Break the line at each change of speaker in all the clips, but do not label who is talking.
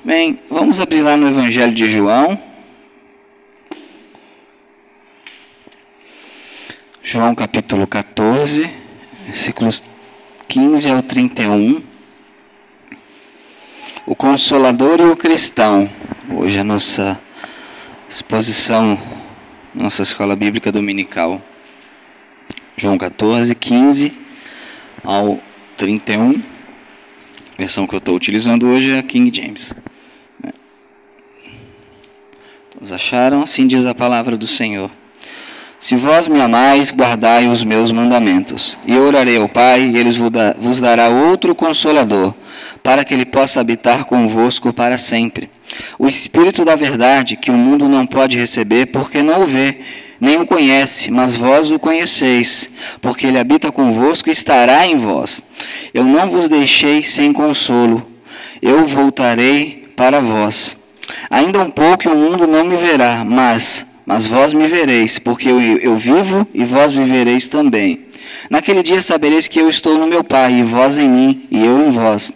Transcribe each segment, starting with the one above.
Bem, vamos abrir lá no Evangelho de João. João capítulo 14, versículos 15 ao 31. O Consolador e o Cristão. Hoje a nossa exposição, nossa escola bíblica dominical. João 14, 15 ao 31. A versão que eu estou utilizando hoje é a King James. Todos acharam? Assim diz a palavra do Senhor. Se vós me amais, guardai os meus mandamentos. E eu orarei ao Pai, e Ele vos dará outro Consolador, para que Ele possa habitar convosco para sempre. O Espírito da verdade, que o mundo não pode receber, porque não o vê, nem o conhece, mas vós o conheceis, porque Ele habita convosco e estará em vós. Eu não vos deixei sem consolo, eu voltarei para vós. Ainda um pouco e o mundo não me verá, mas vós me vereis, porque eu vivo e vós vivereis também. Naquele dia sabereis que eu estou no meu Pai, e vós em mim, e eu em vós.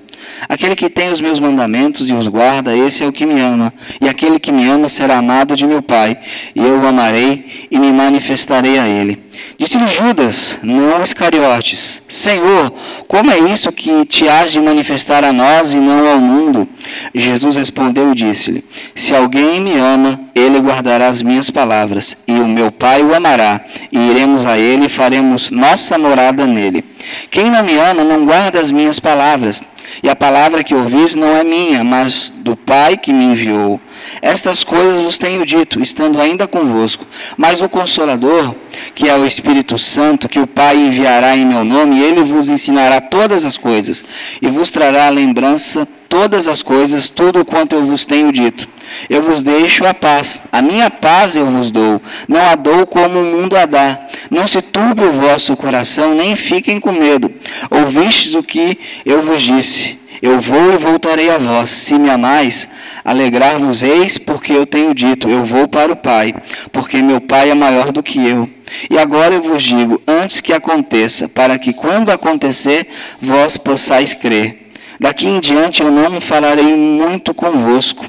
Aquele que tem os meus mandamentos e os guarda, esse é o que me ama. E aquele que me ama será amado de meu Pai, e eu o amarei e me manifestarei a ele. Disse-lhe Judas, não Iscariotes: Senhor, como é isso que te has de manifestar a nós e não ao mundo? Jesus respondeu e disse-lhe: Se alguém me ama, ele guardará as minhas palavras, e o meu Pai o amará, e iremos a ele e faremos nossa morada nele. Quem não me ama não guarda as minhas palavras, e a palavra que ouvis não é minha, mas do Pai que me enviou. Estas coisas vos tenho dito, estando ainda convosco. Mas o Consolador, que é o Espírito Santo, que o Pai enviará em meu nome, ele vos ensinará todas as coisas, e vos trará à lembrança todas as coisas, tudo quanto eu vos tenho dito. Eu vos deixo a paz, a minha paz eu vos dou, não a dou como o mundo a dá. Não se turbe o vosso coração, nem fiquem com medo. Ouvistes o que eu vos disse. Eu vou e voltarei a vós. Se me amais, alegrar-vos-eis, porque eu tenho dito, eu vou para o Pai, porque meu Pai é maior do que eu. E agora eu vos digo, antes que aconteça, para que quando acontecer, vós possais crer. Daqui em diante eu não falarei muito convosco,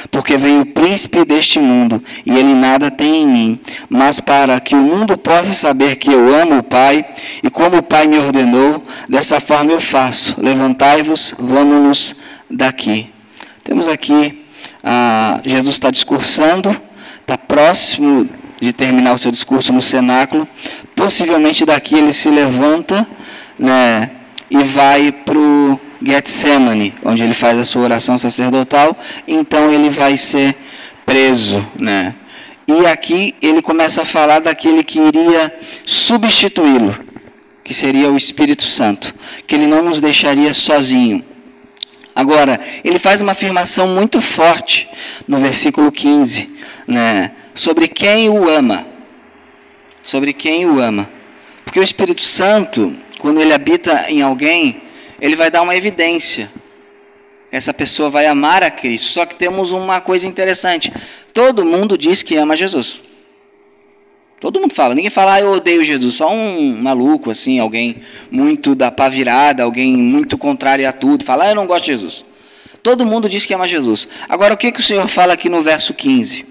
porque vem o príncipe deste mundo, e ele nada tem em mim. Mas para que o mundo possa saber que eu amo o Pai, e como o Pai me ordenou, dessa forma eu faço. Levantai-vos, vamos-nos daqui. Temos aqui, Jesus está discursando, está próximo de terminar o seu discurso no cenáculo. Possivelmente daqui ele se levanta, né, e vai para o Getsemane, onde ele faz a sua oração sacerdotal. Então ele vai ser preso, né? E aqui ele começa a falar daquele que iria substituí-lo, que seria o Espírito Santo, que ele não nos deixaria sozinho. Agora, ele faz uma afirmação muito forte no versículo 15, né? Sobre quem o ama. Sobre quem o ama. Porque o Espírito Santo, quando ele habita em alguém, ele vai dar uma evidência. Essa pessoa vai amar a Cristo. Só que temos uma coisa interessante. Todo mundo diz que ama Jesus. Todo mundo fala. Ninguém fala, eu odeio Jesus. Só um maluco, assim, alguém muito da pá virada, alguém muito contrário a tudo. Fala, eu não gosto de Jesus. Todo mundo diz que ama Jesus. Agora, o que o Senhor fala aqui no verso 15?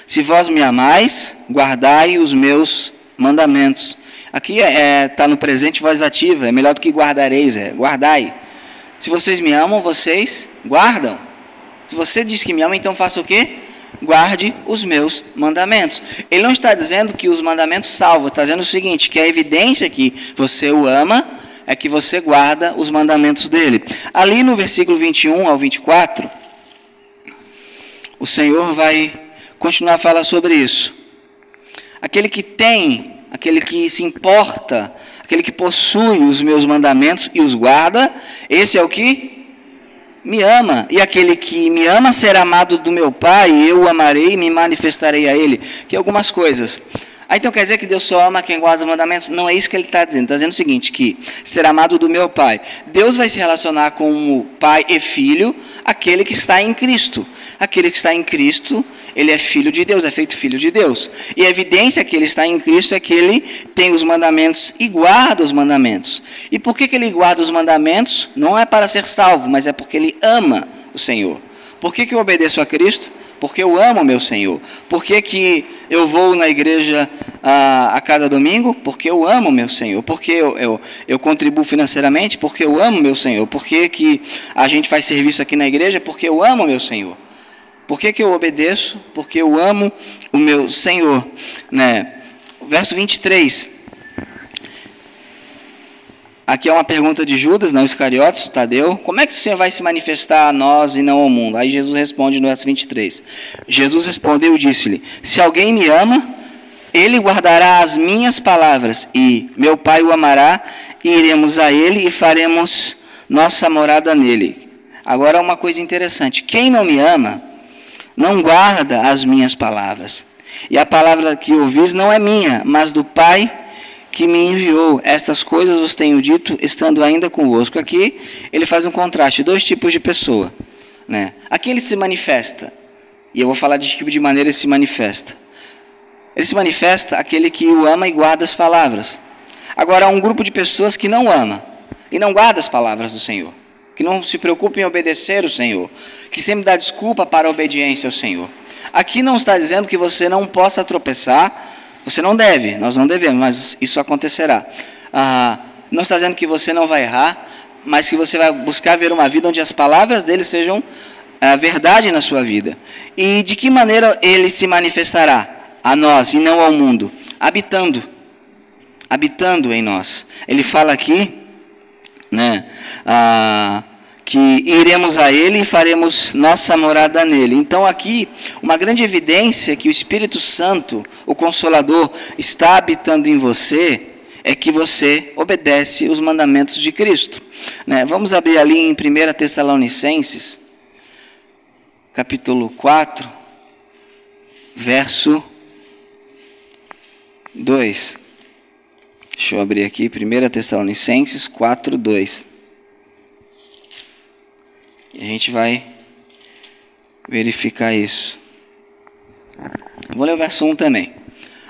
Se vós me amais, guardai os meus mandamentos. Aqui está no presente voz ativa, é melhor do que guardareis, guardai. Se vocês me amam, vocês guardam. Se você diz que me ama, então faça o quê? Guarde os meus mandamentos. Ele não está dizendo que os mandamentos salvam, está dizendo o seguinte, que a evidência que você o ama é que você guarda os mandamentos dele. Ali no versículo 21 ao 24, o Senhor vai continuar a falar sobre isso. Aquele que tem, aquele que se importa, aquele que possui os meus mandamentos e os guarda, esse é o que me ama. E aquele que me ama será amado do meu Pai, e eu o amarei e me manifestarei a ele. Que algumas coisas. Então quer dizer que Deus só ama quem guarda os mandamentos? Não é isso que ele está dizendo. Está dizendo o seguinte, que será amado do meu Pai. Deus vai se relacionar com o Pai e Filho, aquele que está em Cristo. Aquele que está em Cristo, ele é filho de Deus, é feito filho de Deus. E a evidência que ele está em Cristo é que ele tem os mandamentos e guarda os mandamentos. E por que ele guarda os mandamentos? Não é para ser salvo, mas é porque ele ama o Senhor. Por que eu obedeço a Cristo? Porque eu amo o meu Senhor. Por que eu vou na igreja a cada domingo? Porque eu amo o meu Senhor. Porque eu contribuo financeiramente? Porque eu amo o meu Senhor. Por que a gente faz serviço aqui na igreja? Porque eu amo o meu Senhor. Por que eu obedeço? Porque eu amo o meu Senhor. Né? Verso 23. Aqui é uma pergunta de Judas, não Iscariotes, Tadeu. Como é que o Senhor vai se manifestar a nós e não ao mundo? Aí Jesus responde no verso 23. Jesus respondeu e disse-lhe: se alguém me ama, ele guardará as minhas palavras, e meu Pai o amará, e iremos a ele e faremos nossa morada nele. Agora uma coisa interessante. Quem não me ama, não guarda as minhas palavras. E a palavra que ouvis não é minha, mas do Pai que me enviou. Estas coisas vos tenho dito, estando ainda convosco. Aqui ele faz um contraste, dois tipos de pessoa, né? Aqui ele se manifesta, e eu vou falar de que tipo de maneira ele se manifesta. Ele se manifesta aquele que o ama e guarda as palavras. Agora, há um grupo de pessoas que não ama e não guarda as palavras do Senhor, que não se preocupa em obedecer o Senhor, que sempre dá desculpa para a obediência ao Senhor. Aqui não está dizendo que você não possa tropeçar. Você não deve, nós não devemos, mas isso acontecerá. Não está dizendo que você não vai errar, mas que você vai buscar ver uma vida onde as palavras dele sejam a verdade na sua vida. E de que maneira ele se manifestará a nós e não ao mundo? Habitando em nós. Ele fala aqui, né, que iremos a ele e faremos nossa morada nele. Então aqui, uma grande evidência que o Espírito Santo, o Consolador, está habitando em você, é que você obedece os mandamentos de Cristo. Né? Vamos abrir ali em 1 Tessalonicenses, capítulo 4, verso 2. Deixa eu abrir aqui, 1 Tessalonicenses 4, 2. E a gente vai verificar isso. Vou ler o verso 1 também.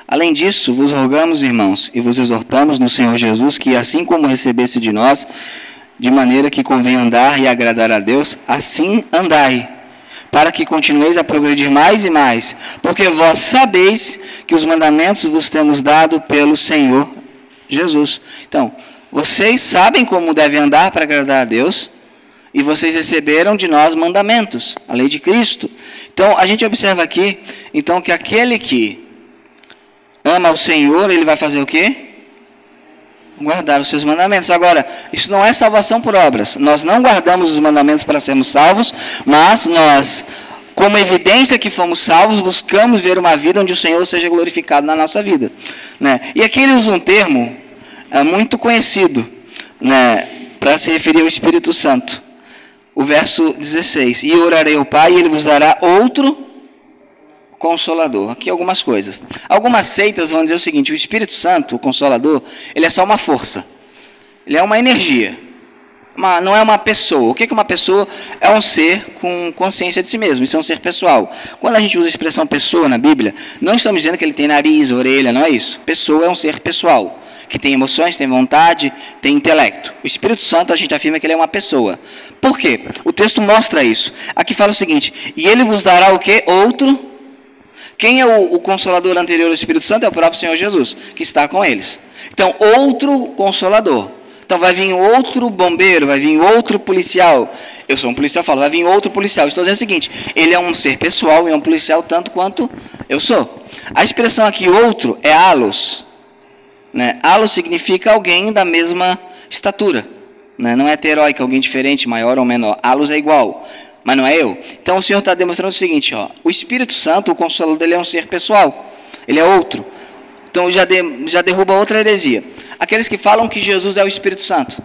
Além disso, vos rogamos, irmãos, e vos exortamos no Senhor Jesus, que assim como recebesse de nós, de maneira que convém andar e agradar a Deus, assim andai, para que continueis a progredir mais e mais, porque vós sabeis que os mandamentos vos temos dado pelo Senhor Jesus. Então, vocês sabem como devem andar para agradar a Deus, e vocês receberam de nós mandamentos, a lei de Cristo. Então, a gente observa aqui, então, que aquele que ama o Senhor, ele vai fazer o quê? Guardar os seus mandamentos. Agora, isso não é salvação por obras. Nós não guardamos os mandamentos para sermos salvos, mas nós, como evidência que fomos salvos, buscamos ver uma vida onde o Senhor seja glorificado na nossa vida. Né? E aqui ele usa um termo muito conhecido, né, para se referir ao Espírito Santo. O verso 16, e orarei ao Pai, e ele vos dará outro Consolador. Aqui algumas coisas. Algumas seitas vão dizer o seguinte: o Espírito Santo, o Consolador, ele é só uma força. Ele é uma energia. Não é uma pessoa. O que é uma pessoa? É um ser com consciência de si mesmo. Isso é um ser pessoal. Quando a gente usa a expressão pessoa na Bíblia, não estamos dizendo que ele tem nariz, orelha, não é isso. Pessoa é um ser pessoal, que tem emoções, tem vontade, tem intelecto. O Espírito Santo, a gente afirma que ele é uma pessoa. Por quê? O texto mostra isso. Aqui fala o seguinte: e ele vos dará o quê? Outro. Quem é o Consolador anterior ao Espírito Santo? É o próprio Senhor Jesus, que está com eles. Então, outro Consolador. Então, vai vir outro bombeiro, vai vir outro policial. Eu sou um policial, falo, vai vir outro policial. Estou dizendo o seguinte: ele é um ser pessoal e é um policial tanto quanto eu sou. A expressão aqui, outro, é alos. Né? Alos significa alguém da mesma estatura. Né? Não é heteróico, alguém diferente, maior ou menor. Alos é igual, mas não é eu. Então o Senhor está demonstrando o seguinte: ó, o Espírito Santo, o Consolador dele é um ser pessoal. Ele é outro. Então já derruba outra heresia. Aqueles que falam que Jesus é o Espírito Santo.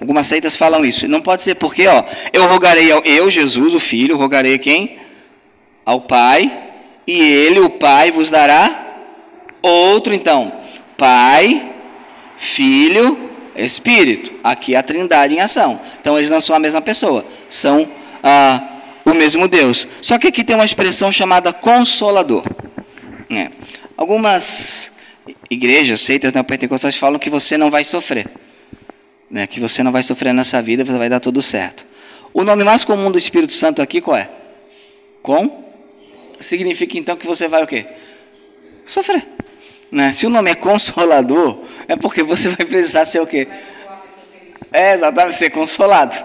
Algumas seitas falam isso. Não pode ser porque, ó, eu rogarei eu, Jesus, o Filho, rogarei a quem? Ao Pai, e ele, o Pai, vos dará outro. Então, Pai, Filho, Espírito. Aqui é a Trindade em ação. Então, eles não são a mesma pessoa. São o mesmo Deus. Só que aqui tem uma expressão chamada Consolador. Algumas igrejas, seitas neopentecostais falam que você não vai sofrer. Que você não vai sofrer nessa vida, você vai dar tudo certo. O nome mais comum do Espírito Santo aqui qual é? Significa então que você vai o quê? Sofrer. Se o nome é Consolador, é porque você vai precisar ser o quê? Exatamente, ser consolado.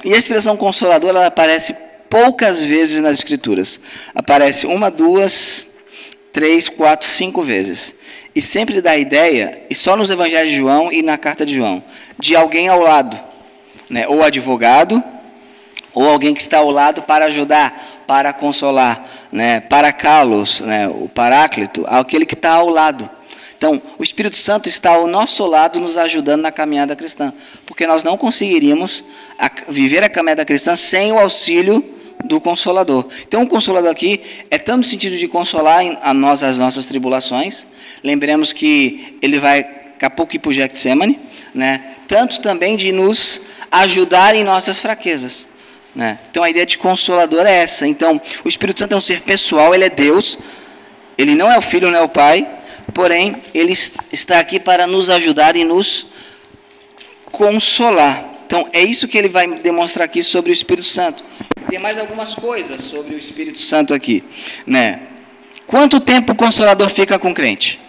E a expressão Consolador, ela aparece poucas vezes nas Escrituras. Aparece 1, 2, 3, 4, 5 vezes. E sempre dá a ideia, e só nos Evangelhos de João e na Carta de João, de alguém ao lado. Ou advogado, ou alguém que está ao lado para ajudar, para consolar, Paracletos, o Paráclito, aquele que está ao lado. Então, o Espírito Santo está ao nosso lado, nos ajudando na caminhada cristã, porque nós não conseguiríamos viver a caminhada cristã sem o auxílio do Consolador. Então, o Consolador aqui é tanto no sentido de consolar as nossas tribulações. Lembremos que ele vai daqui a pouco ir para o Getsemane, tanto também de nos ajudar em nossas fraquezas. Então, a ideia de Consolador é essa. Então, o Espírito Santo é um ser pessoal, ele é Deus, ele não é o Filho, não é o Pai, porém, ele está aqui para nos ajudar e nos consolar. Então, é isso que ele vai demonstrar aqui sobre o Espírito Santo. Tem mais algumas coisas sobre o Espírito Santo aqui. Quanto tempo o Consolador fica com o crente?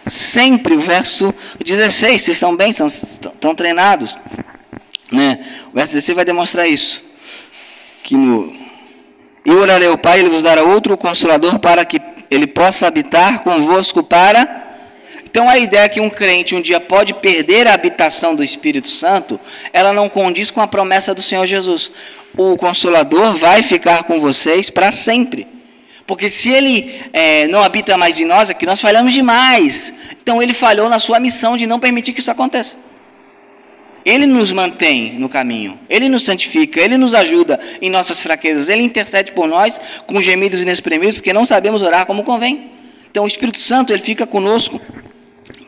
Sempre, o verso 16, vocês estão bem, estão treinados. O verso 16 vai demonstrar isso. Eu orarei ao Pai, ele vos dará outro Consolador para que ele possa habitar convosco para... Então, a ideia é que um crente um dia pode perder a habitação do Espírito Santo, ela não condiz com a promessa do Senhor Jesus. O Consolador vai ficar com vocês para sempre. Porque se ele não habita mais em nós, é que nós falhamos demais. Então, ele falhou na sua missão de não permitir que isso aconteça. Ele nos mantém no caminho, ele nos santifica, ele nos ajuda em nossas fraquezas, ele intercede por nós com gemidos inexprimíveis, porque não sabemos orar como convém. Então, o Espírito Santo, ele fica conosco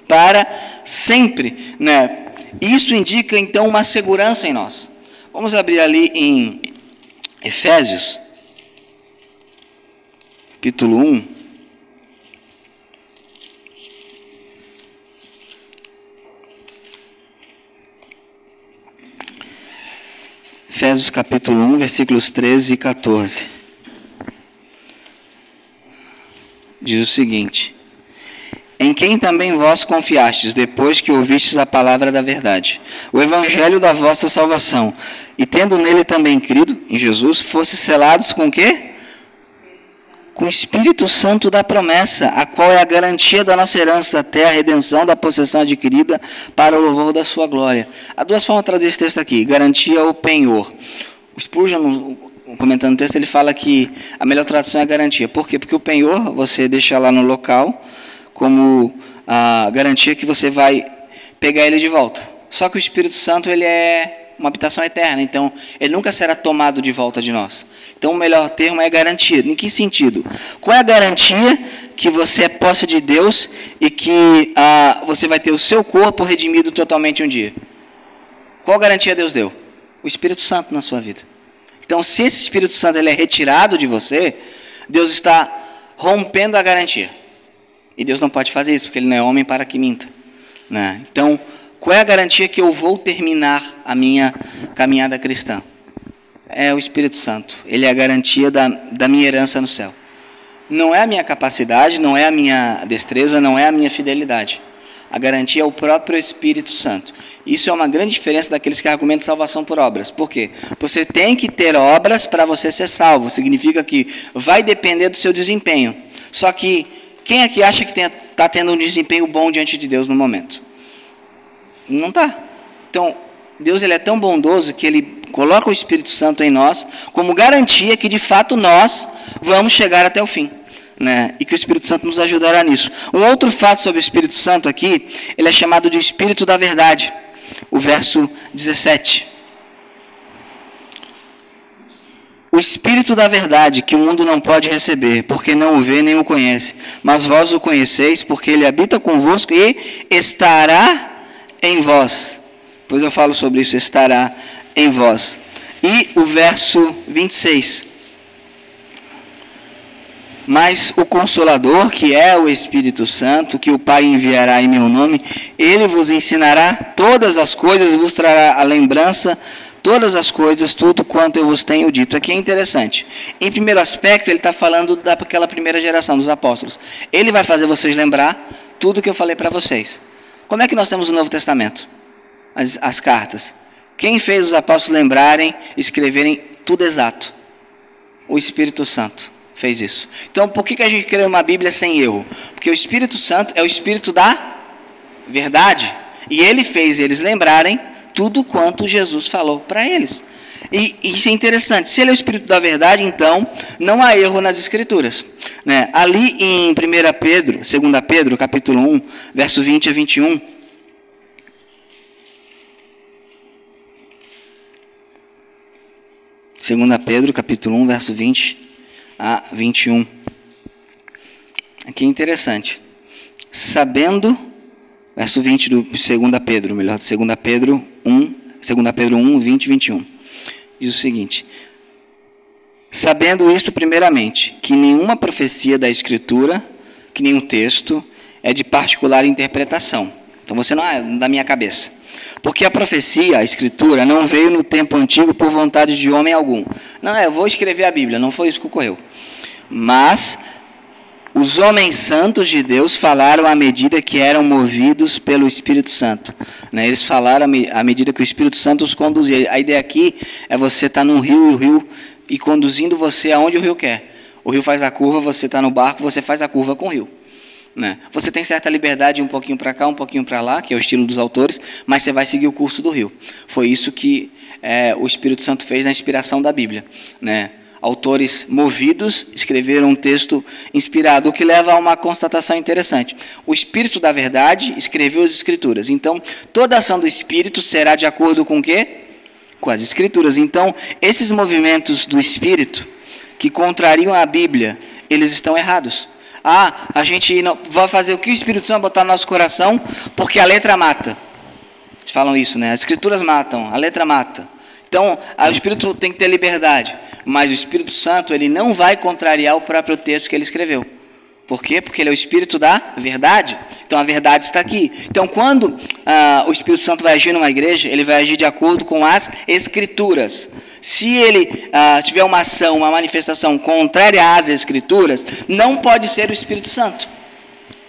para sempre, Isso indica, então, uma segurança em nós. Vamos abrir ali em Efésios, capítulo 1. Efésios, capítulo 1, versículos 13 e 14. Diz o seguinte: em quem também vós confiastes, depois que ouvistes a palavra da verdade, o evangelho da vossa salvação, e tendo nele também crido, em Jesus, fostes selados com o quê? Com o Espírito Santo da promessa, a qual é a garantia da nossa herança até a redenção da possessão adquirida para o louvor da sua glória. Há duas formas de traduzir esse texto aqui: garantia ou penhor. O Spurgeon, comentando o texto, ele fala que a melhor tradução é garantia. Por quê? Porque o penhor você deixa lá no local, como a garantia que você vai pegar ele de volta. Só que o Espírito Santo, ele é uma habitação eterna, então ele nunca será tomado de volta de nós. Então o melhor termo é garantia. Em que sentido? Qual é a garantia que você é posse de Deus e que você vai ter o seu corpo redimido totalmente um dia? Qual garantia Deus deu? O Espírito Santo na sua vida. Então, se esse Espírito Santo ele é retirado de você, Deus está rompendo a garantia. E Deus não pode fazer isso, porque Ele não é homem para que minta. Então, qual é a garantia que eu vou terminar a minha caminhada cristã? É o Espírito Santo. Ele é a garantia da minha herança no céu. Não é a minha capacidade, não é a minha destreza, não é a minha fidelidade. A garantia é o próprio Espírito Santo. Isso é uma grande diferença daqueles que argumentam salvação por obras. Por quê? Você tem que ter obras para você ser salvo. Significa que vai depender do seu desempenho. Só que quem aqui acha que está tendo um desempenho bom diante de Deus no momento? Não está. Então, Deus ele é tão bondoso que Ele coloca o Espírito Santo em nós como garantia que, de fato, nós vamos chegar até o fim. E que o Espírito Santo nos ajudará nisso. Um outro fato sobre o Espírito Santo aqui, ele é chamado de Espírito da Verdade. O verso 17. O Espírito da Verdade, que o mundo não pode receber, porque não o vê nem o conhece. Mas vós o conheceis, porque ele habita convosco e estará em vós. Depois eu falo sobre isso, estará em vós. E o verso 26. Mas o Consolador, que é o Espírito Santo, que o Pai enviará em meu nome, ele vos ensinará todas as coisas, vos trará a lembrança, todas as coisas, tudo quanto eu vos tenho dito. Aqui é interessante. Em primeiro aspecto, ele está falando daquela primeira geração dos apóstolos. Ele vai fazer vocês lembrar tudo que eu falei para vocês. Como é que nós temos o Novo Testamento? As cartas. Quem fez os apóstolos lembrarem, escreverem tudo exato? O Espírito Santo fez isso. Então, por que a gente crê numa Bíblia sem erro? Porque o Espírito Santo é o Espírito da verdade. E ele fez eles lembrarem tudo quanto Jesus falou para eles. E isso é interessante. Se ele é o Espírito da verdade, então não há erro nas Escrituras. Né? Ali em 2 Pedro, capítulo 1, verso 20 a 21. Segunda Pedro, capítulo 1, verso 20 a 21. Aqui é interessante. Sabendo, verso 20 do 2 Pedro, 2 Pedro 1, 20 e 21. Diz o seguinte: sabendo isto primeiramente, que nenhuma profecia da Escritura, que nenhum texto, é de particular interpretação. Então você não é da minha cabeça. Porque a profecia, a Escritura, não veio no tempo antigo por vontade de homem algum. Não, eu vou escrever a Bíblia, não foi isso que ocorreu. Mas os homens santos de Deus falaram à medida que eram movidos pelo Espírito Santo. Né? Eles falaram à medida que o Espírito Santo os conduzia. A ideia aqui é você estar num rio e o rio e conduzindo você aonde o rio quer. O rio faz a curva, você está no barco, você faz a curva com o rio. Né? Você tem certa liberdade um pouquinho para cá, um pouquinho para lá, que é o estilo dos autores, mas você vai seguir o curso do rio. Foi isso que o Espírito Santo fez na inspiração da Bíblia. Né? Autores movidos escreveram um texto inspirado, o que leva a uma constatação interessante. O Espírito da verdade escreveu as Escrituras. Então, toda ação do Espírito será de acordo com o quê? Com as Escrituras. Então, esses movimentos do Espírito que contrariam a Bíblia, eles estão errados. A gente não vai fazer o que o Espírito Santo botar no nosso coração, porque a letra mata. Eles falam isso, né? As Escrituras matam, a letra mata. Então, o Espírito tem que ter liberdade. Mas o Espírito Santo, ele não vai contrariar o próprio texto que ele escreveu. Por quê? Porque ele é o Espírito da verdade. Então, a verdade está aqui. Então, quando o Espírito Santo vai agir numa igreja, ele vai agir de acordo com as Escrituras. Se ele tiver uma ação, uma manifestação contrária às Escrituras, não pode ser o Espírito Santo.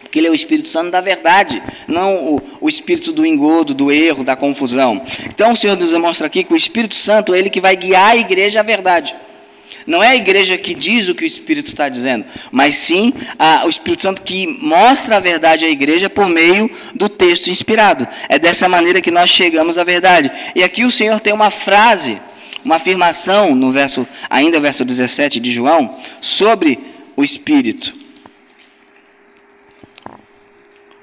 Porque ele é o Espírito Santo da verdade, não o Espírito do engodo, do erro, da confusão. Então, o Senhor nos demonstra aqui que o Espírito Santo é ele que vai guiar a igreja à verdade. Não é a igreja que diz o que o Espírito está dizendo, mas sim o Espírito Santo que mostra a verdade à igreja por meio do texto inspirado. É dessa maneira que nós chegamos à verdade. E aqui o Senhor tem uma frase, uma afirmação, no verso 17 de João, sobre o Espírito.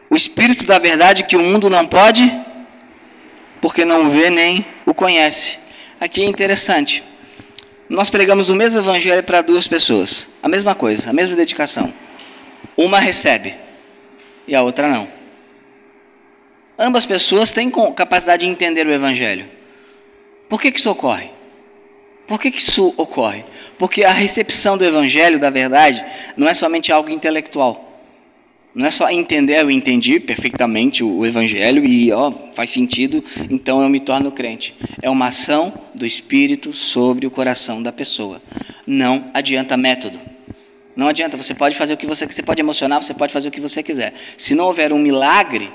O Espírito da verdade que o mundo não pode, porque não vê nem o conhece. Aqui é interessante. Nós pregamos o mesmo evangelho para duas pessoas. A mesma coisa, a mesma dedicação. Uma recebe e a outra não. Ambas pessoas têm capacidade de entender o evangelho. Por que isso ocorre? Por que isso ocorre? Porque a recepção do evangelho, da verdade, não é somente algo intelectual. Não é só entender, eu entendi perfeitamente o evangelho e faz sentido, então eu me torno crente. É uma ação do Espírito sobre o coração da pessoa. Não adianta método. Não adianta, você pode fazer o que você pode emocionar, você pode fazer o que você quiser. Se não houver um milagre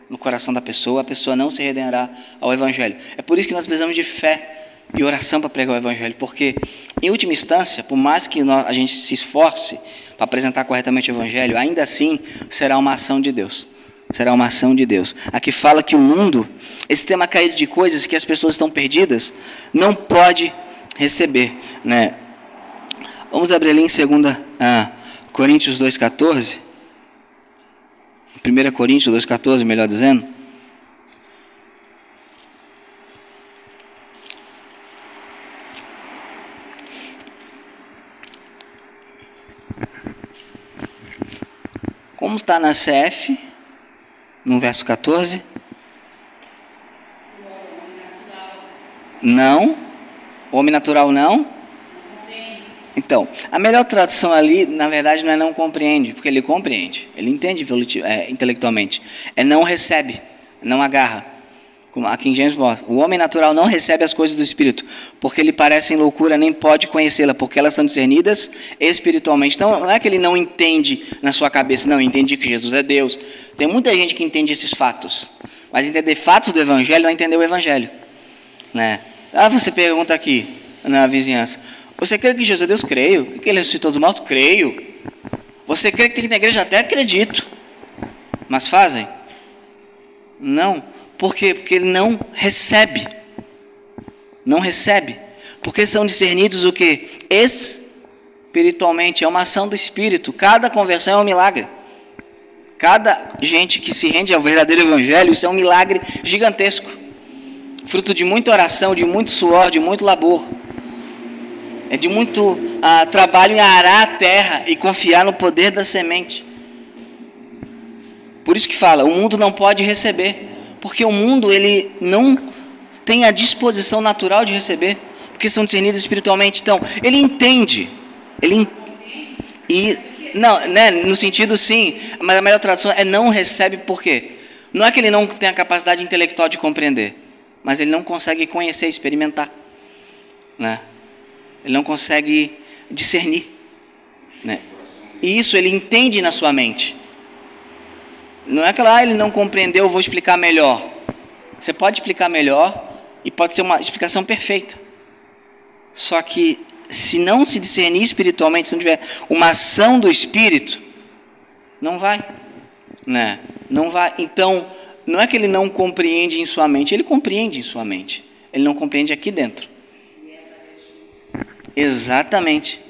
no coração da pessoa, a pessoa não se renderá ao evangelho. É por isso que nós precisamos de fé e oração para pregar o evangelho, porque, em última instância, por mais que a gente se esforce para apresentar corretamente o evangelho, ainda assim será uma ação de Deus. Será uma ação de Deus. Aqui fala que o mundo, esse tema caído de coisas que as pessoas estão perdidas, não pode receber. Né? Vamos abrir ali em 2 Coríntios 2,14. 1 Coríntios 2,14, melhor dizendo. Como está na CF, no verso 14? Não O homem natural não? Então, a melhor tradução ali, na verdade, não é não compreende, porque ele compreende, ele entende intelectualmente. É não recebe, não agarra. Como aqui em James Bond, o homem natural não recebe as coisas do Espírito, porque lhe parecem loucura, nem pode conhecê-la, porque elas são discernidas espiritualmente. Então, não é que ele não entende na sua cabeça, não, entendi que Jesus é Deus. Tem muita gente que entende esses fatos, mas entender fatos do Evangelho não é entender o Evangelho. Né? Ah, você pergunta aqui, na vizinhança, você crê que Jesus é Deus? Creio. Que ele ressuscitou dos mortos? Creio. Você crê que tem que ir na igreja? Até acredito. Mas fazem? Não. Por quê? Porque ele não recebe. Não recebe. Porque são discernidos o quê? Espiritualmente. É uma ação do Espírito. Cada conversão é um milagre. Cada gente que se rende ao verdadeiro Evangelho, isso é um milagre gigantesco. Fruto de muita oração, de muito suor, de muito labor. É de muito trabalho em arar a terra e confiar no poder da semente. Por isso que fala, o mundo não pode receber. Porque o mundo ele não tem a disposição natural de receber. Porque são discernidos espiritualmente. Então, ele entende. Não, né, no sentido sim, mas a melhor tradução é não recebe por quê? Não é que ele não tem a capacidade intelectual de compreender, mas ele não consegue conhecer, experimentar. Né? Ele não consegue discernir. Né? E isso ele entende na sua mente. Não é que ele não compreendeu, eu vou explicar melhor. Você pode explicar melhor e pode ser uma explicação perfeita. Só que se não se discernir espiritualmente, se não tiver uma ação do Espírito, não vai. Né? Não vai. Então, não é que ele não compreende em sua mente, ele compreende em sua mente. Ele não compreende aqui dentro. Exatamente.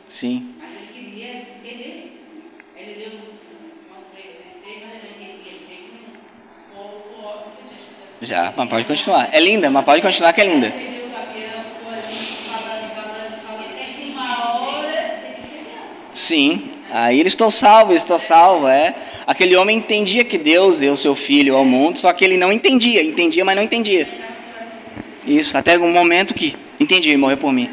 Sim.
Mas ele queria entender. Ele deu uma coisa mas ele não entendia.
Já, mas pode continuar. É linda, mas pode continuar que é linda. Sim. Aí eles estão salvos, é. Aquele homem entendia que Deus deu seu filho ao mundo, só que ele não entendia, mas não entendia. Isso, até um momento que entendi, morreu por mim.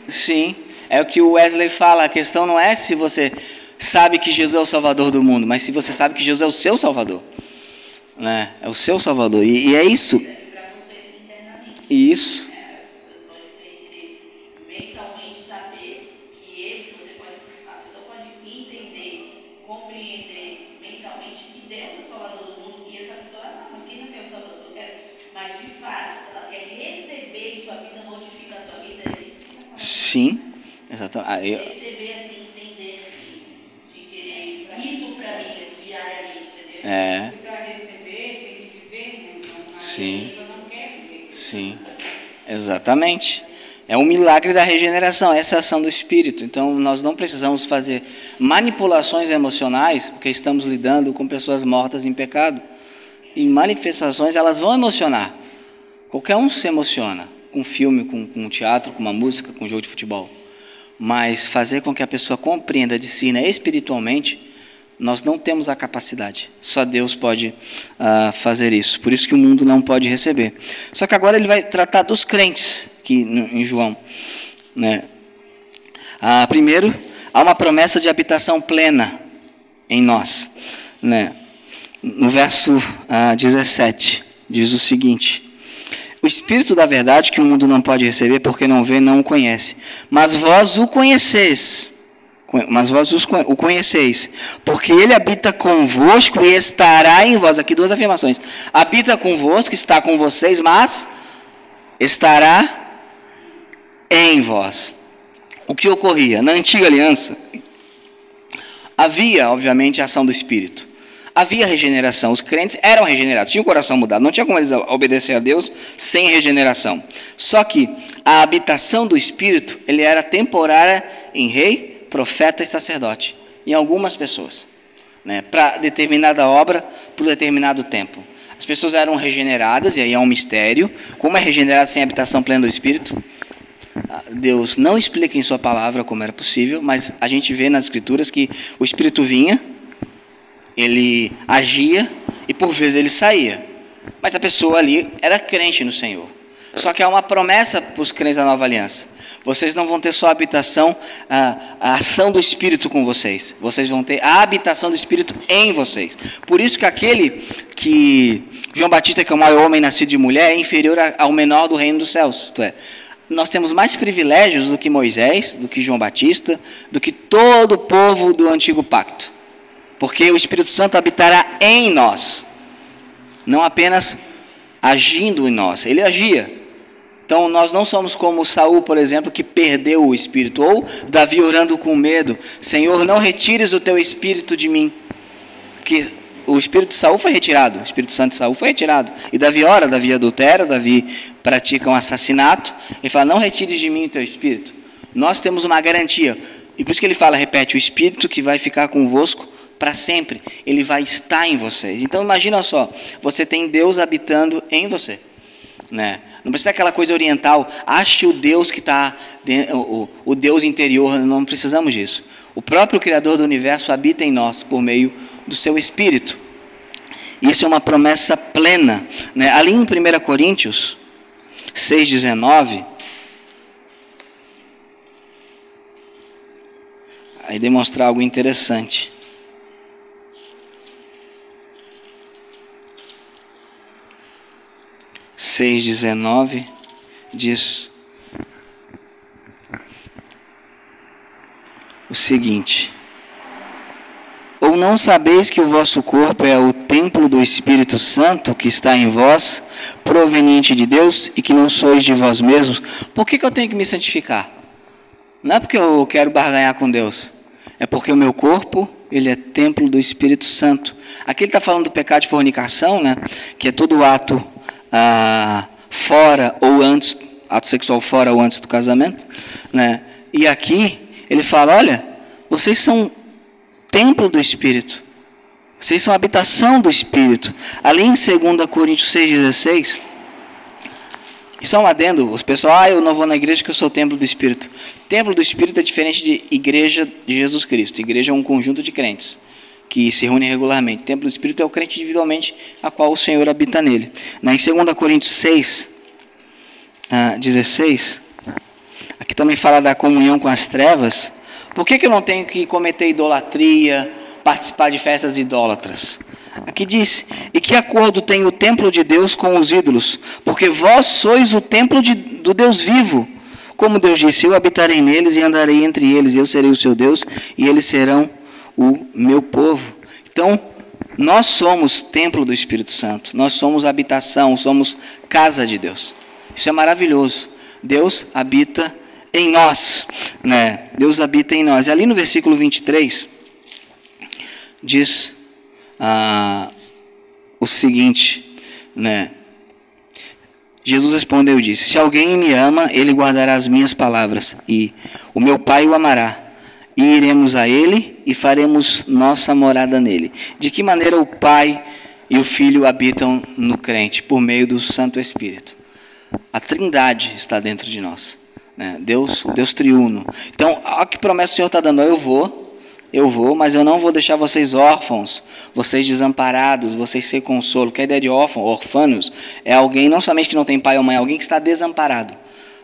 Sim, é o que o Wesley fala, a questão não é se você sabe que Jesus é o Salvador do mundo, mas se você sabe que Jesus é o seu Salvador. Né? É o seu Salvador, e é isso. Isso. Sim, exatamente.
Receber assim, entender assim, de querer isso para mim diariamente, entendeu?
É.
Para receber tem que viver, né?
Sim.
A pessoa não quer viver.
Sim, exatamente. É um milagre da regeneração, essa ação do Espírito. Então, nós não precisamos fazer manipulações emocionais, porque estamos lidando com pessoas mortas em pecado. E manifestações, elas vão emocionar. Qualquer um se emociona. Com um filme, com um teatro, com uma música, com um jogo de futebol. Mas fazer com que a pessoa compreenda, discirna espiritualmente, nós não temos a capacidade. Só Deus pode fazer isso. Por isso que o mundo não pode receber. Só que agora ele vai tratar dos crentes, aqui em João. Né? Primeiro, há uma promessa de habitação plena em nós. Né? No verso 17, diz o seguinte: o Espírito da verdade que o mundo não pode receber, porque não vê, não o conhece. Mas vós o conheceis. O conheceis. Porque ele habita convosco e estará em vós. Aqui duas afirmações. Habita convosco, está com vocês, mas estará em vós. O que ocorria? Na antiga aliança, havia, obviamente, a ação do Espírito. Havia regeneração, os crentes eram regenerados, tinham o coração mudado, não tinha como eles obedecer a Deus sem regeneração. Só que a habitação do Espírito, ele era temporária em rei, profeta e sacerdote, em algumas pessoas, né, para determinada obra, por determinado tempo. As pessoas eram regeneradas, e aí é um mistério. Como é regenerado sem habitação plena do Espírito? Deus não explica em sua palavra como era possível, mas a gente vê nas Escrituras que o Espírito vinha, ele agia e por vezes ele saía. Mas a pessoa ali era crente no Senhor. Só que há uma promessa para os crentes da Nova Aliança. Vocês não vão ter só a habitação, a ação do Espírito com vocês. Vocês vão ter a habitação do Espírito em vocês. Por isso que aquele que João Batista, que é o maior homem nascido de mulher, é inferior ao menor do reino dos céus. Isto é, nós temos mais privilégios do que Moisés, do que João Batista, do que todo o povo do antigo pacto. Porque o Espírito Santo habitará em nós. Não apenas agindo em nós. Ele agia. Então, nós não somos como Saul, por exemplo, que perdeu o Espírito. Ou Davi orando com medo. Senhor, não retires o teu Espírito de mim. Que o Espírito de Saul foi retirado. O Espírito Santo de Saul foi retirado. E Davi ora, Davi adultera, Davi pratica um assassinato. Ele fala, não retires de mim o teu Espírito. Nós temos uma garantia. E por isso que ele fala, repete, o Espírito que vai ficar convosco para sempre. Ele vai estar em vocês. Então, imagina só. Você tem Deus habitando em você. Né? Não precisa aquela coisa oriental, ache o Deus que está, o Deus interior, não precisamos disso. O próprio Criador do Universo habita em nós por meio do seu Espírito. Isso é uma promessa plena. Né? Ali em 1 Coríntios 6,19, aí demonstrar algo interessante. 6,19 diz o seguinte: ou não sabeis que o vosso corpo é o templo do Espírito Santo que está em vós, proveniente de Deus, e que não sois de vós mesmos? Por que eu tenho que me santificar? Não é porque eu quero barganhar com Deus, é porque o meu corpo, ele é templo do Espírito Santo. Aqui ele está falando do pecado de fornicação, né? Que é todo ato fora ou antes, ato sexual fora ou antes do casamento, né? E aqui ele fala, olha, vocês são templo do Espírito, vocês são habitação do Espírito. Ali em 2 Coríntios 6,16, isso é um adendo, os pessoal, eu não vou na igreja que eu sou templo do Espírito. Templo do Espírito é diferente de igreja de Jesus Cristo. Igreja é um conjunto de crentes que se reúnem regularmente. Templo do Espírito é o crente individualmente, a qual o Senhor habita nele. Em 2 Coríntios 6, 16, aqui também fala da comunhão com as trevas. Por que eu não tenho que cometer idolatria, participar de festas idólatras? Aqui diz, e que acordo tem o templo de Deus com os ídolos? Porque vós sois o templo do Deus vivo. Como Deus disse, eu habitarei neles e andarei entre eles, eu serei o seu Deus e eles serão o meu povo. Então, nós somos templo do Espírito Santo, nós somos habitação, somos casa de Deus. Isso é maravilhoso. Deus habita em nós, né? Deus habita em nós. E ali no versículo 23, diz o seguinte, né? Jesus respondeu e disse, se alguém me ama, ele guardará as minhas palavras, e o meu Pai o amará. E iremos a ele e faremos nossa morada nele. De que maneira o Pai e o Filho habitam no crente? Por meio do Santo Espírito. A Trindade está dentro de nós, né? Deus, o Deus triuno. Então, olha que promessa o Senhor está dando. Eu vou, mas eu não vou deixar vocês órfãos, vocês desamparados, vocês sem consolo. Que a ideia de órfão, orfâneos, é alguém não somente que não tem pai ou mãe, é alguém que está desamparado.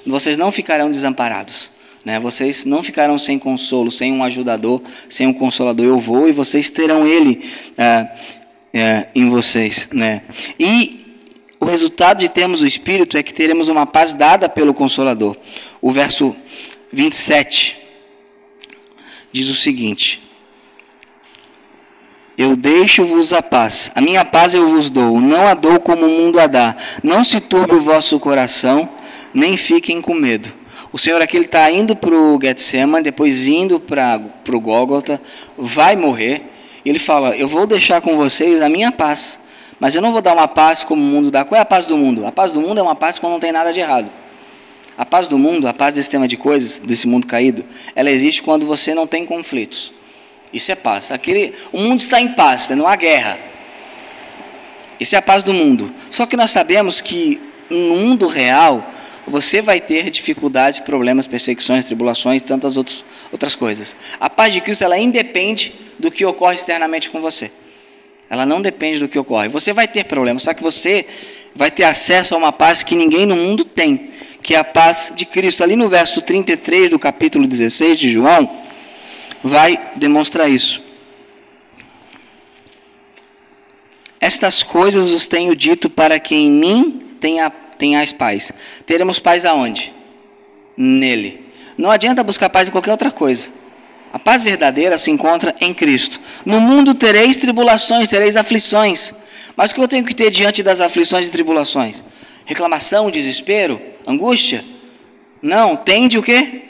Vocês não ficarão desamparados. Né? Vocês não ficarão sem consolo, sem um ajudador, sem um consolador. Eu vou e vocês terão ele em vocês. Né? E o resultado de termos o Espírito é que teremos uma paz dada pelo Consolador. O verso 27 diz o seguinte: eu deixo-vos a paz, a minha paz eu vos dou, não a dou como o mundo a dá. Não se turbe o vosso coração, nem fiquem com medo. O Senhor aqui está indo para o Getsemane, depois indo para o Gólgota, vai morrer. E ele fala, eu vou deixar com vocês a minha paz, mas eu não vou dar uma paz como o mundo dá. Qual é a paz do mundo? A paz do mundo é uma paz quando não tem nada de errado. A paz do mundo, a paz desse sistema de coisas, desse mundo caído, ela existe quando você não tem conflitos. Isso é paz. O mundo está em paz, não há guerra. Isso é a paz do mundo. Só que nós sabemos que no mundo real, você vai ter dificuldades, problemas, perseguições, tribulações, tantas outras coisas. A paz de Cristo, ela independe do que ocorre externamente com você. Ela não depende do que ocorre. Você vai ter problemas, só que você vai ter acesso a uma paz que ninguém no mundo tem, que é a paz de Cristo. Ali no verso 33 do capítulo 16 de João, vai demonstrar isso. Estas coisas vos tenho dito para que em mim tenhais paz. Teremos paz aonde? Nele. Não adianta buscar paz em qualquer outra coisa. A paz verdadeira se encontra em Cristo. No mundo tereis tribulações, tereis aflições. Mas o que eu tenho que ter diante das aflições e tribulações? Reclamação, desespero, angústia? Não, tende o quê?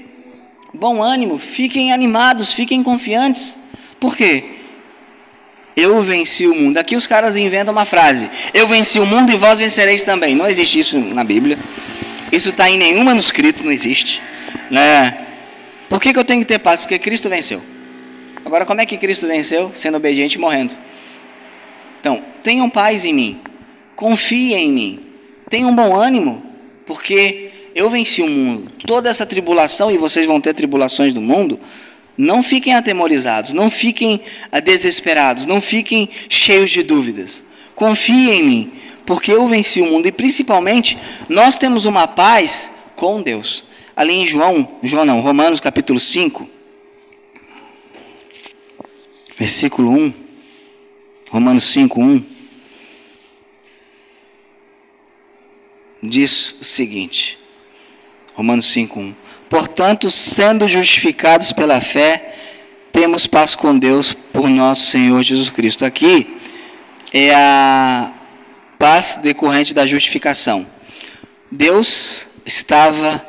Bom ânimo, fiquem animados, fiquem confiantes. Por quê? Eu venci o mundo. Aqui os caras inventam uma frase: eu venci o mundo e vós vencereis também. Não existe isso na Bíblia. Isso está em nenhum manuscrito, não existe. Né? Por que eu tenho que ter paz? Porque Cristo venceu. Agora, como é que Cristo venceu? Sendo obediente e morrendo. Então, tenham paz em mim. Confiem em mim. Tenham bom ânimo, porque eu venci o mundo. Toda essa tribulação, e vocês vão ter tribulações do mundo, não fiquem atemorizados, não fiquem desesperados, não fiquem cheios de dúvidas. Confiem em mim, porque eu venci o mundo. E principalmente, nós temos uma paz com Deus. Ali em Romanos capítulo 5, versículo 1, Romanos 5, 1, diz o seguinte, Romanos 5, 1, portanto, sendo justificados pela fé, temos paz com Deus por nosso Senhor Jesus Cristo. Aqui é a paz decorrente da justificação. Deus estava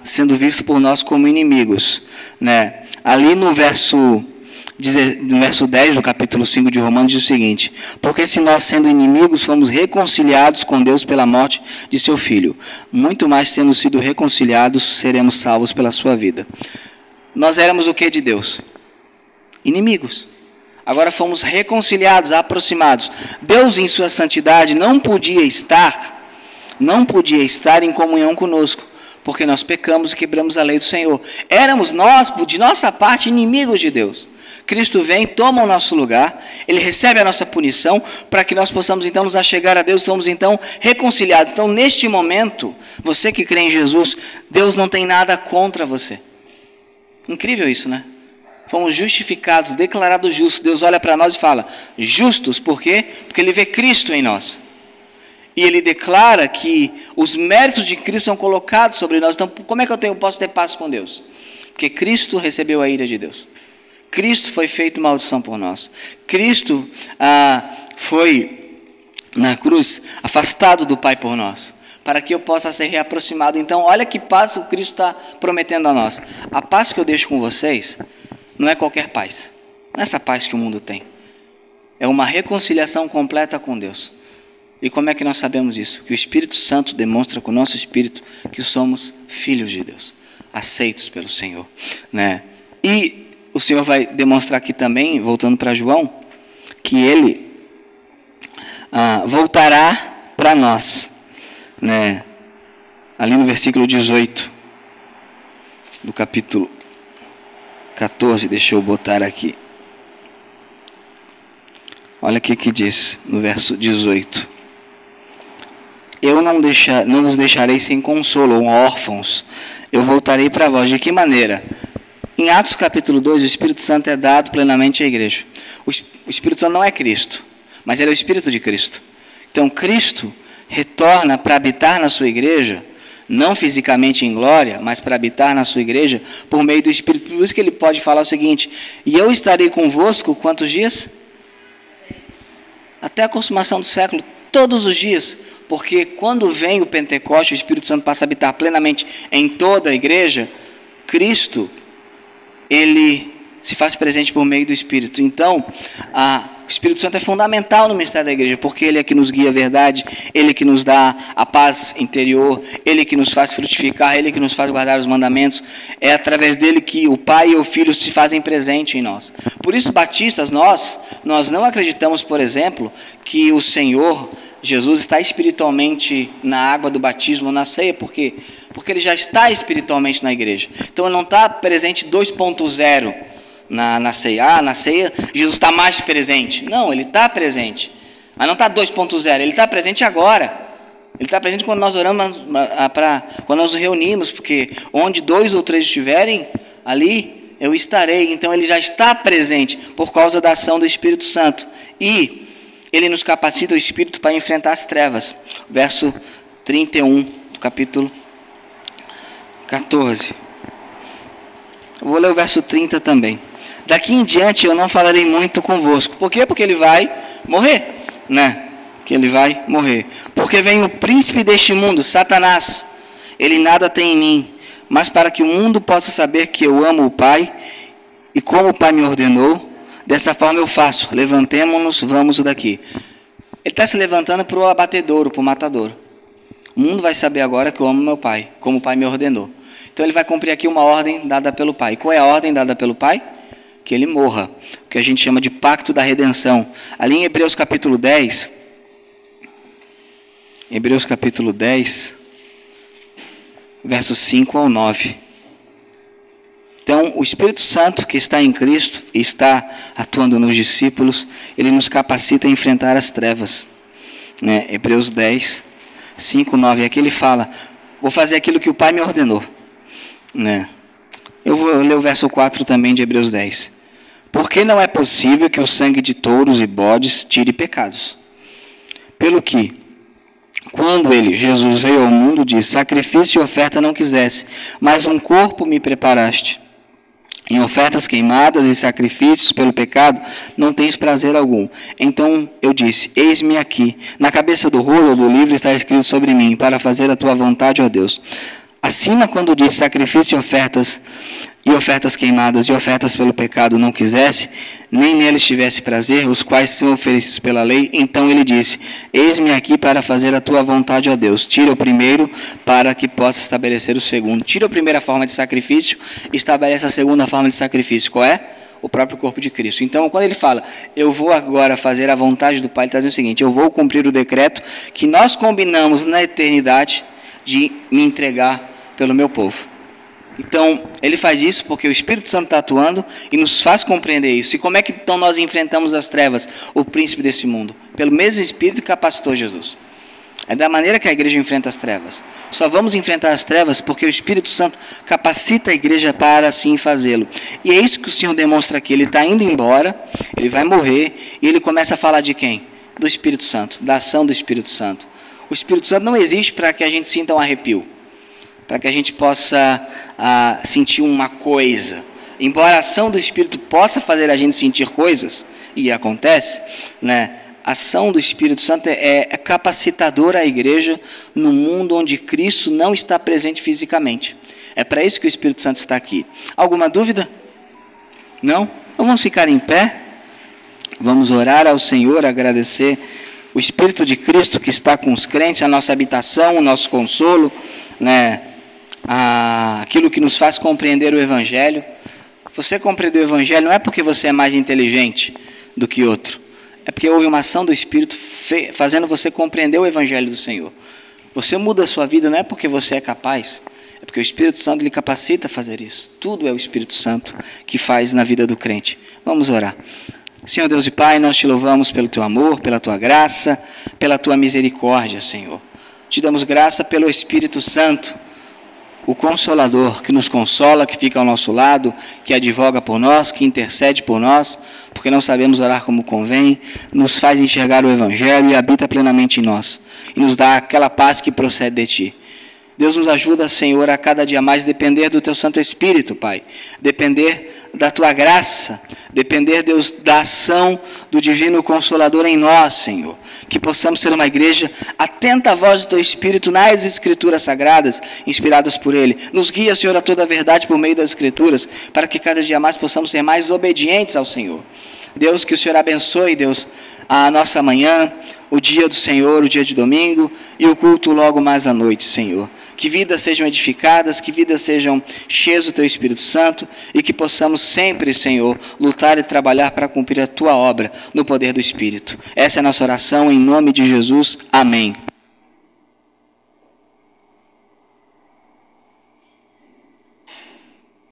sendo visto por nós como inimigos, né? Ali no verso 10 do capítulo 5 de Romanos diz o seguinte: porque se nós, sendo inimigos, fomos reconciliados com Deus pela morte de seu Filho, muito mais, tendo sido reconciliados, seremos salvos pela sua vida. Nós éramos o que de Deus? Inimigos. Agora fomos reconciliados, aproximados. Deus, em sua santidade, não podia estar em comunhão conosco, porque nós pecamos e quebramos a lei do Senhor. Éramos nós, de nossa parte, inimigos de Deus. Cristo vem, toma o nosso lugar, Ele recebe a nossa punição, para que nós possamos então nos achegar a Deus, somos então reconciliados. Então, neste momento, você que crê em Jesus, Deus não tem nada contra você. Incrível isso, né? Fomos justificados, declarados justos. Deus olha para nós e fala, justos, por quê? Porque Ele vê Cristo em nós. E Ele declara que os méritos de Cristo são colocados sobre nós. Então, como é que eu posso ter paz com Deus? Porque Cristo recebeu a ira de Deus. Cristo foi feito maldição por nós. Cristo foi, na cruz, afastado do Pai por nós, para que eu possa ser reaproximado. Então, olha que paz o Cristo está prometendo a nós. A paz que eu deixo com vocês não é qualquer paz. Não é essa paz que o mundo tem. É uma reconciliação completa com Deus. E como é que nós sabemos isso? Que o Espírito Santo demonstra com o nosso espírito que somos filhos de Deus, aceitos pelo Senhor, né? E o Senhor vai demonstrar aqui também, voltando para João, que Ele voltará para nós, né? Ali no versículo 18 do capítulo 14, deixa eu botar aqui. Olha o que diz no verso 18. Eu não vos deixarei sem consolo, ou órfãos. Eu voltarei para vós. De que maneira? Em Atos capítulo 2, o Espírito Santo é dado plenamente à igreja. O Espírito Santo não é Cristo, mas ele é o Espírito de Cristo. Então, Cristo retorna para habitar na sua igreja, não fisicamente em glória, mas para habitar na sua igreja, por meio do Espírito. Por isso que ele pode falar o seguinte, e eu estarei convosco quantos dias? Até a consumação do século, todos os dias. Porque quando vem o Pentecoste, o Espírito Santo passa a habitar plenamente em toda a igreja, Cristo, Ele se faz presente por meio do Espírito. Então, o Espírito Santo é fundamental no ministério da igreja, porque Ele é que nos guia a verdade, Ele é que nos dá a paz interior, Ele é que nos faz frutificar, Ele é que nos faz guardar os mandamentos. É através dele que o Pai e o Filho se fazem presente em nós. Por isso, batistas, nós não acreditamos, por exemplo, que o Senhor Jesus está espiritualmente na água do batismo, na ceia, por quê? Porque Ele já está espiritualmente na igreja. Então Ele não está presente 2.0 na ceia. Na ceia Jesus está mais presente. Não, Ele está presente, mas não está 2.0, Ele está presente agora. Ele está presente quando nós oramos, quando nós nos reunimos, porque onde 2 ou 3 estiverem, ali eu estarei. Então Ele já está presente por causa da ação do Espírito Santo. E Ele nos capacita o Espírito para enfrentar as trevas. Verso 31 do capítulo 14. Eu vou ler o verso 30 também. Daqui em diante eu não falarei muito convosco. Por quê? Porque ele vai morrer, né? Que ele vai morrer. Porque vem o príncipe deste mundo, Satanás. Ele nada tem em mim, mas para que o mundo possa saber que eu amo o Pai, e como o Pai me ordenou, dessa forma eu faço. Levantemo-nos, vamos daqui. Ele está se levantando para o abatedouro, para o matadouro. O mundo vai saber agora que eu amo meu Pai, como o Pai me ordenou. Então ele vai cumprir aqui uma ordem dada pelo Pai. Qual é a ordem dada pelo Pai? Que ele morra. O que a gente chama de pacto da redenção. Ali em Hebreus capítulo 10. Hebreus capítulo 10. Versos 5 ao 9. Então, o Espírito Santo que está em Cristo e está atuando nos discípulos, ele nos capacita a enfrentar as trevas. Né? Hebreus 10, 5, 9. Aqui ele fala, vou fazer aquilo que o Pai me ordenou. Né? Eu vou ler o verso 4 também de Hebreus 10. Porque não é possível que o sangue de touros e bodes tire pecados. Pelo que, quando ele, Jesus, veio ao mundo, disse, sacrifício e oferta não quisesse, mas um corpo me preparaste. Em ofertas queimadas e sacrifícios pelo pecado, não tens prazer algum. Então eu disse, eis-me aqui. Na cabeça do rolo do livro está escrito sobre mim, para fazer a tua vontade, ó Deus. Acima, quando disse sacrifício e ofertas queimadas e ofertas pelo pecado não quisesse, nem neles tivesse prazer, os quais são oferecidos pela lei, então ele disse, eis-me aqui para fazer a tua vontade, ó Deus. Tira o primeiro para que possa estabelecer o segundo. Tira a primeira forma de sacrifício e estabelece a segunda forma de sacrifício. Qual é? O próprio corpo de Cristo. Então, quando ele fala, eu vou agora fazer a vontade do Pai, ele está dizendo o seguinte, eu vou cumprir o decreto que nós combinamos na eternidade de me entregar pelo meu povo. Então, ele faz isso porque o Espírito Santo está atuando e nos faz compreender isso. E como é que então nós enfrentamos as trevas, o príncipe desse mundo? Pelo mesmo Espírito que capacitou Jesus. É da maneira que a igreja enfrenta as trevas. Só vamos enfrentar as trevas porque o Espírito Santo capacita a igreja para assim fazê-lo. E é isso que o Senhor demonstra aqui. Ele está indo embora, ele vai morrer e ele começa a falar de quem? Do Espírito Santo, da ação do Espírito Santo. O Espírito Santo não existe para que a gente sinta um arrepio, para que a gente possa sentir uma coisa. Embora a ação do Espírito possa fazer a gente sentir coisas, e acontece, né? A ação do Espírito Santo é capacitadora à igreja no mundo onde Cristo não está presente fisicamente. É para isso que o Espírito Santo está aqui. Alguma dúvida? Não? Então vamos ficar em pé. Vamos orar ao Senhor, agradecer o Espírito de Cristo que está com os crentes, a nossa habitação, o nosso consolo, né? Aquilo que nos faz compreender o Evangelho. Você compreender o Evangelho não é porque você é mais inteligente do que outro, é porque houve uma ação do Espírito fazendo você compreender o Evangelho do Senhor. Você muda a sua vida não é porque você é capaz, é porque o Espírito Santo lhe capacita a fazer isso. Tudo é o Espírito Santo que faz na vida do crente. Vamos orar. Senhor Deus e Pai, nós te louvamos pelo teu amor, pela tua graça, pela tua misericórdia, Senhor. Te damos graça pelo Espírito Santo, o Consolador, que nos consola, que fica ao nosso lado, que advoga por nós, que intercede por nós, porque não sabemos orar como convém, nos faz enxergar o Evangelho e habita plenamente em nós, e nos dá aquela paz que procede de Ti. Deus nos ajuda, Senhor, a cada dia mais depender do Teu Santo Espírito, Pai, depender da tua graça, depender, Deus, da ação do Divino Consolador em nós, Senhor. Que possamos ser uma igreja atenta à voz do Teu Espírito nas Escrituras Sagradas, inspiradas por Ele. Nos guia, Senhor, a toda a verdade por meio das Escrituras, para que cada dia mais possamos ser mais obedientes ao Senhor. Deus, que o Senhor abençoe, Deus, a nossa manhã, o dia do Senhor, o dia de domingo e o culto logo mais à noite, Senhor. Que vidas sejam edificadas, que vidas sejam cheias do Teu Espírito Santo e que possamos sempre, Senhor, lutar e trabalhar para cumprir a Tua obra no poder do Espírito. Essa é a nossa oração, em nome de Jesus. Amém.